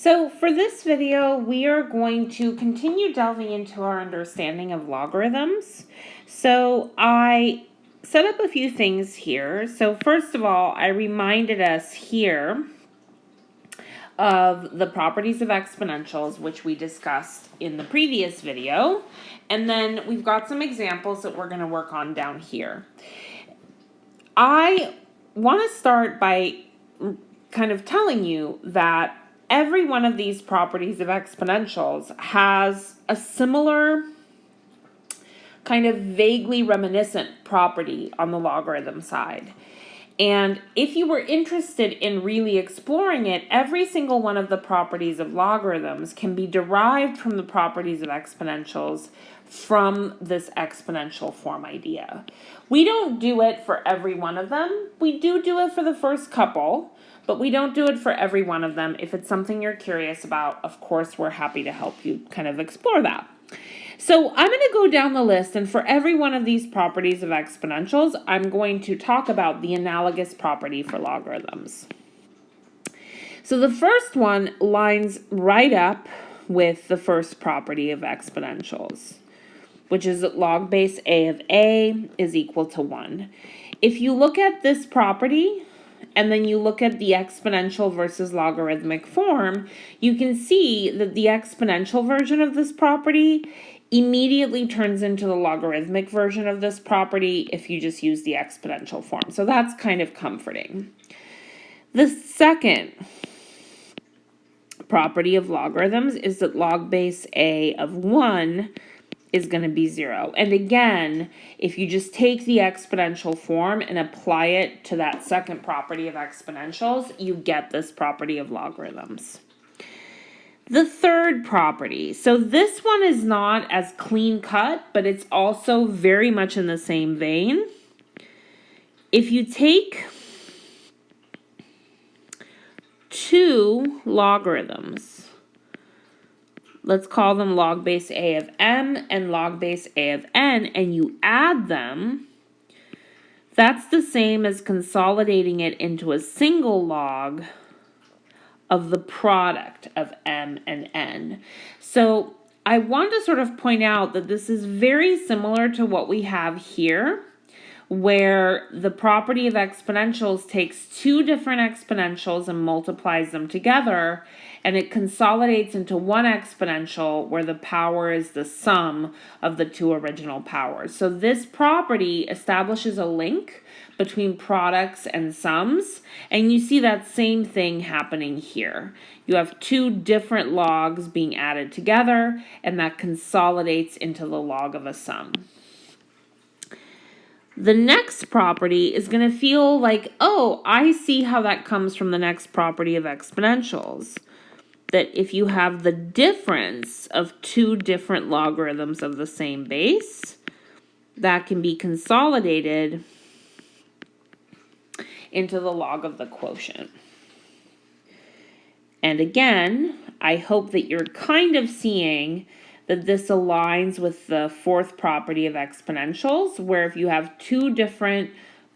So for this video, we are going to continue delving into our understanding of logarithms. So I set up a few things here. So first of all, I reminded us here of the properties of exponentials, which we discussed in the previous video. And then we've got some examples that we're going to work on down here. I want to start by kind of telling you that every one of these properties of exponentials has a similar kind of vaguely reminiscent property on the logarithm side. And if you were interested in really exploring it, every single one of the properties of logarithms can be derived from the properties of exponentials from this exponential form idea. We don't do it for every one of them. We do it for the first couple, but we don't do it for every one of them. If it's something you're curious about, of course, we're happy to help you kind of explore that. So I'm going to go down the list, and for every one of these properties of exponentials, I'm going to talk about the analogous property for logarithms. So the first one lines right up with the first property of exponentials, which is that log base a of a is equal to 1. If you look at this property, and then you look at the exponential versus logarithmic form, you can see that the exponential version of this property immediately turns into the logarithmic version of this property if you just use the exponential form. So that's kind of comforting. The second property of logarithms is that log base a of 1 is going to be 0. And again, if you just take the exponential form and apply it to that second property of exponentials, you get this property of logarithms. The third property, so this one is not as clean cut, but it's also very much in the same vein. If you take two logarithms, let's call them log base a of m and log base a of n, and you add them, that's the same as consolidating it into a single log of the product of m and n. So I want to sort of point out that this is very similar to what we have here, where the property of exponentials takes two different exponentials and multiplies them together, and it consolidates into one exponential where the power is the sum of the two original powers. So this property establishes a link between products and sums, and you see that same thing happening here. You have two different logs being added together, and that consolidates into the log of a sum. The next property is going to feel like, oh, I see how that comes from the next property of exponentials. That if you have the difference of two different logarithms of the same base, that can be consolidated into the log of the quotient. And again, I hope that you're kind of seeing that this aligns with the fourth property of exponentials, where if you have two different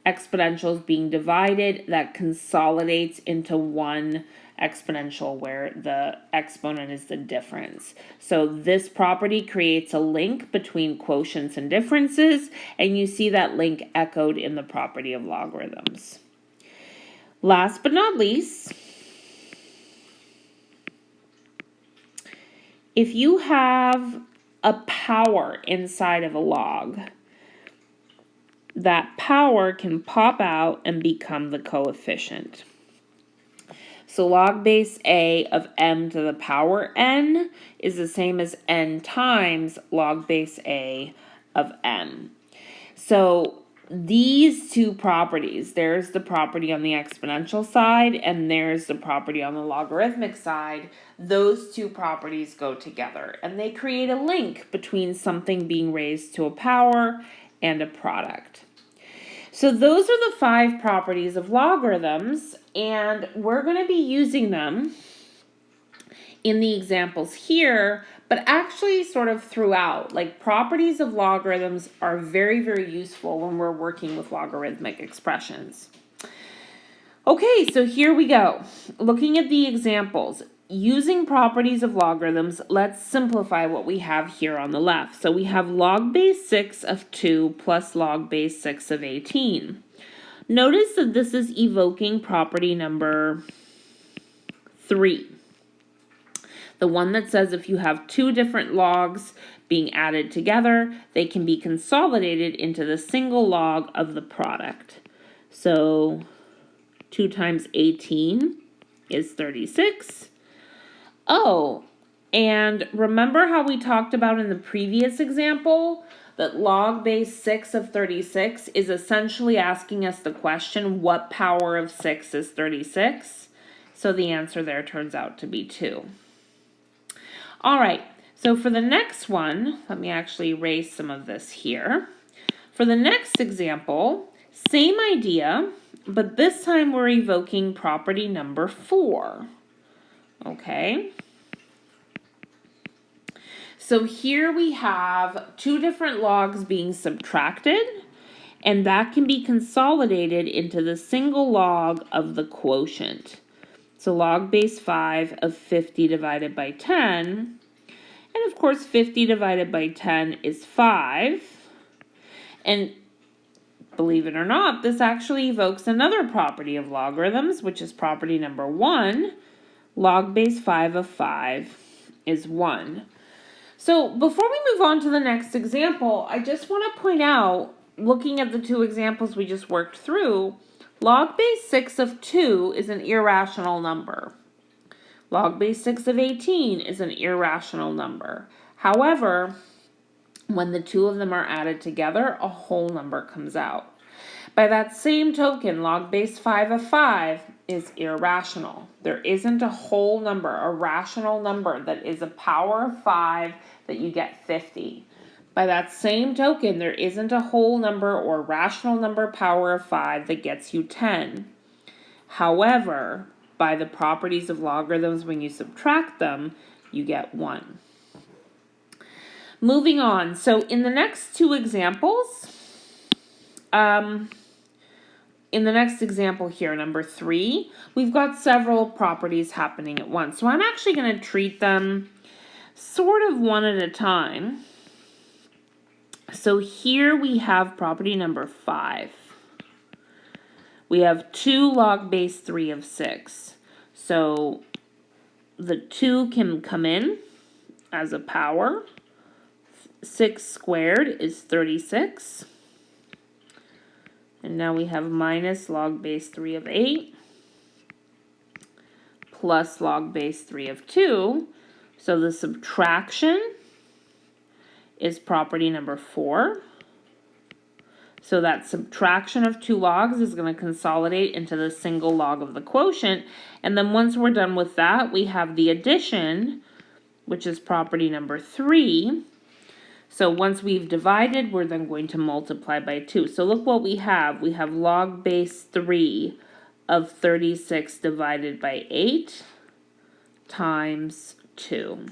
exponentials being divided, that consolidates into one exponential where the exponent is the difference. So this property creates a link between quotients and differences, and you see that link echoed in the property of logarithms. Last but not least, if you have a power inside of a log, that power can pop out and become the coefficient. So log base a of m to the power n is the same as n times log base a of m. So these two properties, there's the property on the exponential side and there's the property on the logarithmic side, those two properties go together and they create a link between something being raised to a power and a product. So those are the 5 properties of logarithms, and we're going to be using them in the examples here, but actually sort of throughout. Like, properties of logarithms are very, very useful when we're working with logarithmic expressions. Okay, so here we go. Looking at the examples. using properties of logarithms, let's simplify what we have here on the left. So we have log base 6 of 2 plus log base 6 of 18. Notice that this is evoking property number 3. The one that says if you have two different logs being added together, they can be consolidated into the single log of the product. So 2 times 18 is 36. Oh, and remember how we talked about in the previous example that log base 6 of 36 is essentially asking us the question, what power of 6 is 36? So the answer there turns out to be 2. All right, so for the next one, let me actually erase some of this here. For the next example, same idea, but this time we're evoking property number 4. Okay. So here we have two different logs being subtracted, and that can be consolidated into the single log of the quotient. So log base 5 of 50 divided by 10, and of course 50 divided by 10 is 5. And believe it or not, this actually evokes another property of logarithms, which is property number 1. Log base 5 of 5 is 1. So before we move on to the next example, I just want to point out, looking at the two examples we just worked through, log base 6 of 2 is an irrational number. Log base 6 of 18 is an irrational number. However, when the two of them are added together, a whole number comes out. By that same token, log base 5 of 5 is irrational. There isn't a whole number, a rational number that is a power of 5 that you get 50. By that same token, there isn't a whole number or rational number power of 5 that gets you 10. However, by the properties of logarithms, when you subtract them, you get 1. Moving on, so in the next two examples, in the next example here, number 3, we've got several properties happening at once. So I'm actually going to treat them sort of one at a time. So here we have property number 5. We have 2 log base 3 of 6. So the 2 can come in as a power. 6 squared is 36. And now we have minus log base 3 of 8 plus log base 3 of 2. So the subtraction is property number 4. So that subtraction of 2 logs is going to consolidate into the single log of the quotient. And then once we're done with that, we have the addition, which is property number 3. So once we've divided, we're then going to multiply by 2. So look what we have. We have log base 3 of 36 divided by 8 times 2.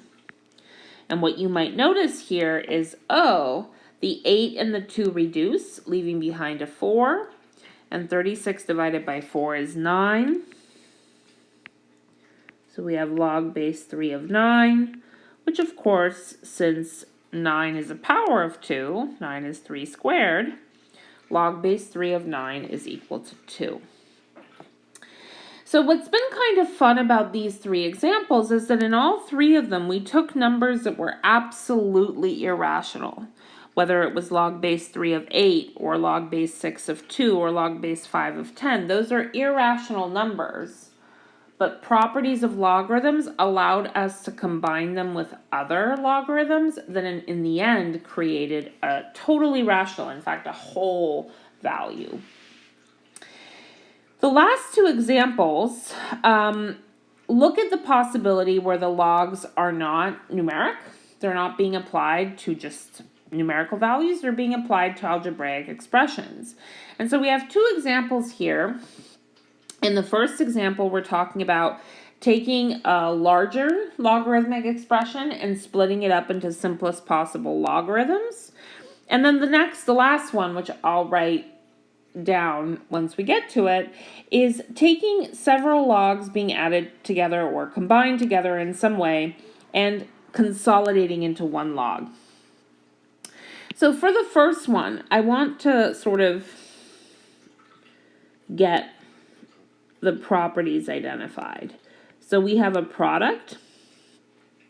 And what you might notice here is, the 8 and the 2 reduce, leaving behind a 4. And 36 divided by 4 is 9. So we have log base 3 of 9, which of course, since 9 is a power of 2, 9 is 3 squared, log base 3 of 9 is equal to 2. So what's been kind of fun about these 3 examples is that in all 3 of them, we took numbers that were absolutely irrational. Whether it was log base 3 of 8, or log base 6 of 2, or log base 5 of 10. Those are irrational numbers. But properties of logarithms allowed us to combine them with other logarithms that in the end created a totally rational, in fact, a whole value. The last 2 examples look at the possibility where the logs are not numeric. They're not being applied to just numerical values. They're being applied to algebraic expressions. And so we have 2 examples here. In the first example, we're talking about taking a larger logarithmic expression and splitting it up into simplest possible logarithms. And then the last one, which I'll write down once we get to it, is taking several logs being added together or combined together in some way and consolidating into one log. So for the first one, I want to sort of get the properties identified. So we have a product,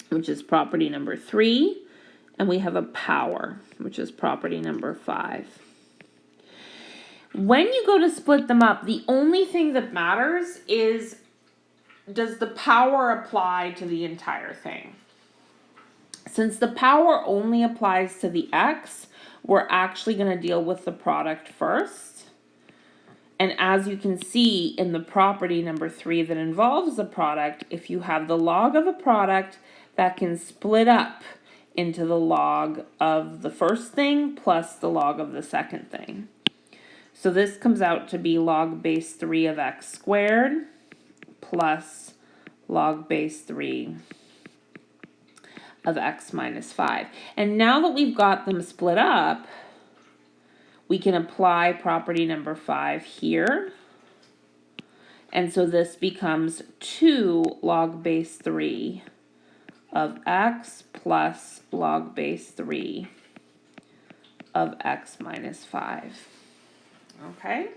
which is property number 3, and we have a power, which is property number 5. When you go to split them up, the only thing that matters is, does the power apply to the entire thing? Since the power only applies to the x, we're actually going to deal with the product first. And as you can see in the property number 3 that involves the product, if you have the log of a product, that can split up into the log of the first thing plus the log of the second thing. So this comes out to be log base 3 of x squared plus log base 3 of x minus 5. And now that we've got them split up, we can apply property number 5 here. And so this becomes 2 log base 3 of x plus log base 3 of x minus 5. Okay?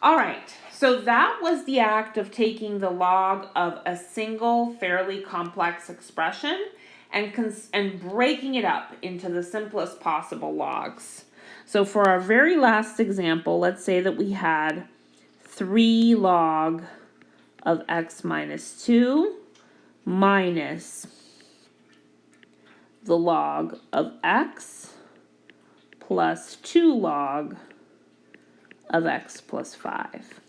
All right, so that was the act of taking the log of a single fairly complex expression and breaking it up into the simplest possible logs. So for our very last example, let's say that we had 3 log of x minus 2 minus the log of x plus 2 log of x plus 5.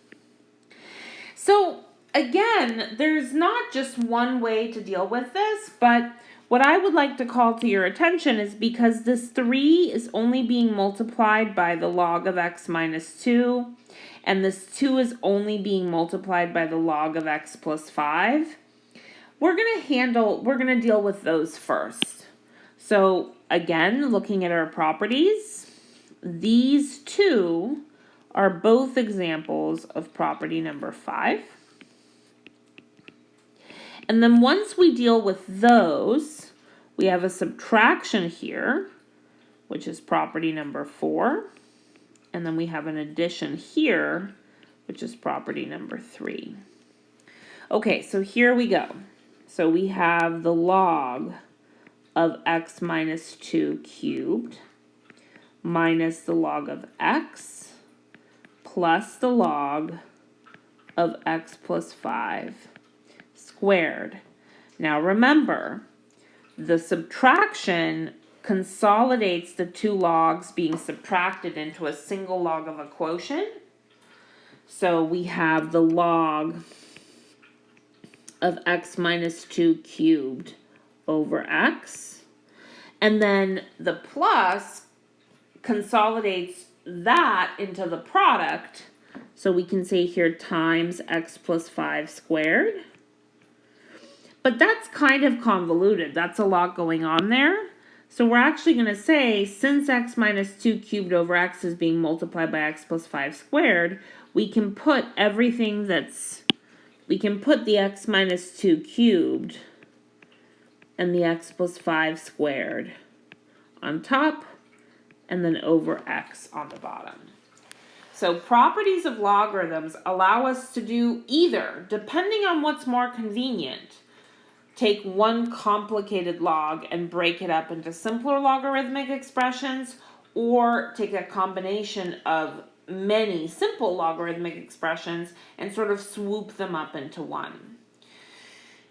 So again, there's not just one way to deal with this, but what I would like to call to your attention is because this 3 is only being multiplied by the log of x minus 2, and this 2 is only being multiplied by the log of x plus 5, we're going to deal with those first. So again, looking at our properties, these two are both examples of property number 5. And then once we deal with those, we have a subtraction here, which is property number 4. And then we have an addition here, which is property number 3. Okay, so here we go. So we have the log of x minus 2 cubed minus the log of x plus the log of x plus 5 squared. Now remember, the subtraction consolidates the two logs being subtracted into a single log of a quotient. So we have the log of x minus 2 cubed over x. And then the plus consolidates that into the product. So we can say here times x plus 5 squared. But that's kind of convoluted. That's a lot going on there. So we're actually going to say, since x minus 2 cubed over x is being multiplied by x plus 5 squared, we can put the x minus 2 cubed and the x plus 5 squared on top, and then over x on the bottom. So properties of logarithms allow us to do either, depending on what's more convenient, take one complicated log and break it up into simpler logarithmic expressions, or take a combination of many simple logarithmic expressions and sort of swoop them up into one.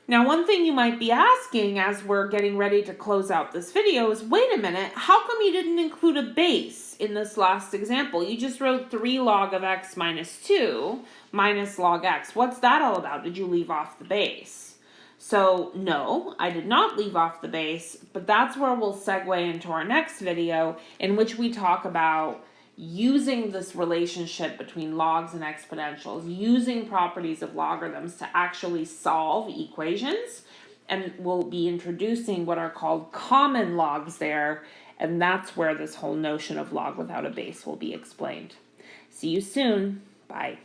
Now, one thing you might be asking as we're getting ready to close out this video is, wait a minute, how come you didn't include a base in this last example? You just wrote 3 log of x minus 2 minus log x. What's that all about? Did you leave off the base? So no, I did not leave off the base, but that's where we'll segue into our next video, in which we talk about using this relationship between logs and exponentials, using properties of logarithms to actually solve equations. And we'll be introducing what are called common logs there, and that's where this whole notion of log without a base will be explained. See you soon. Bye.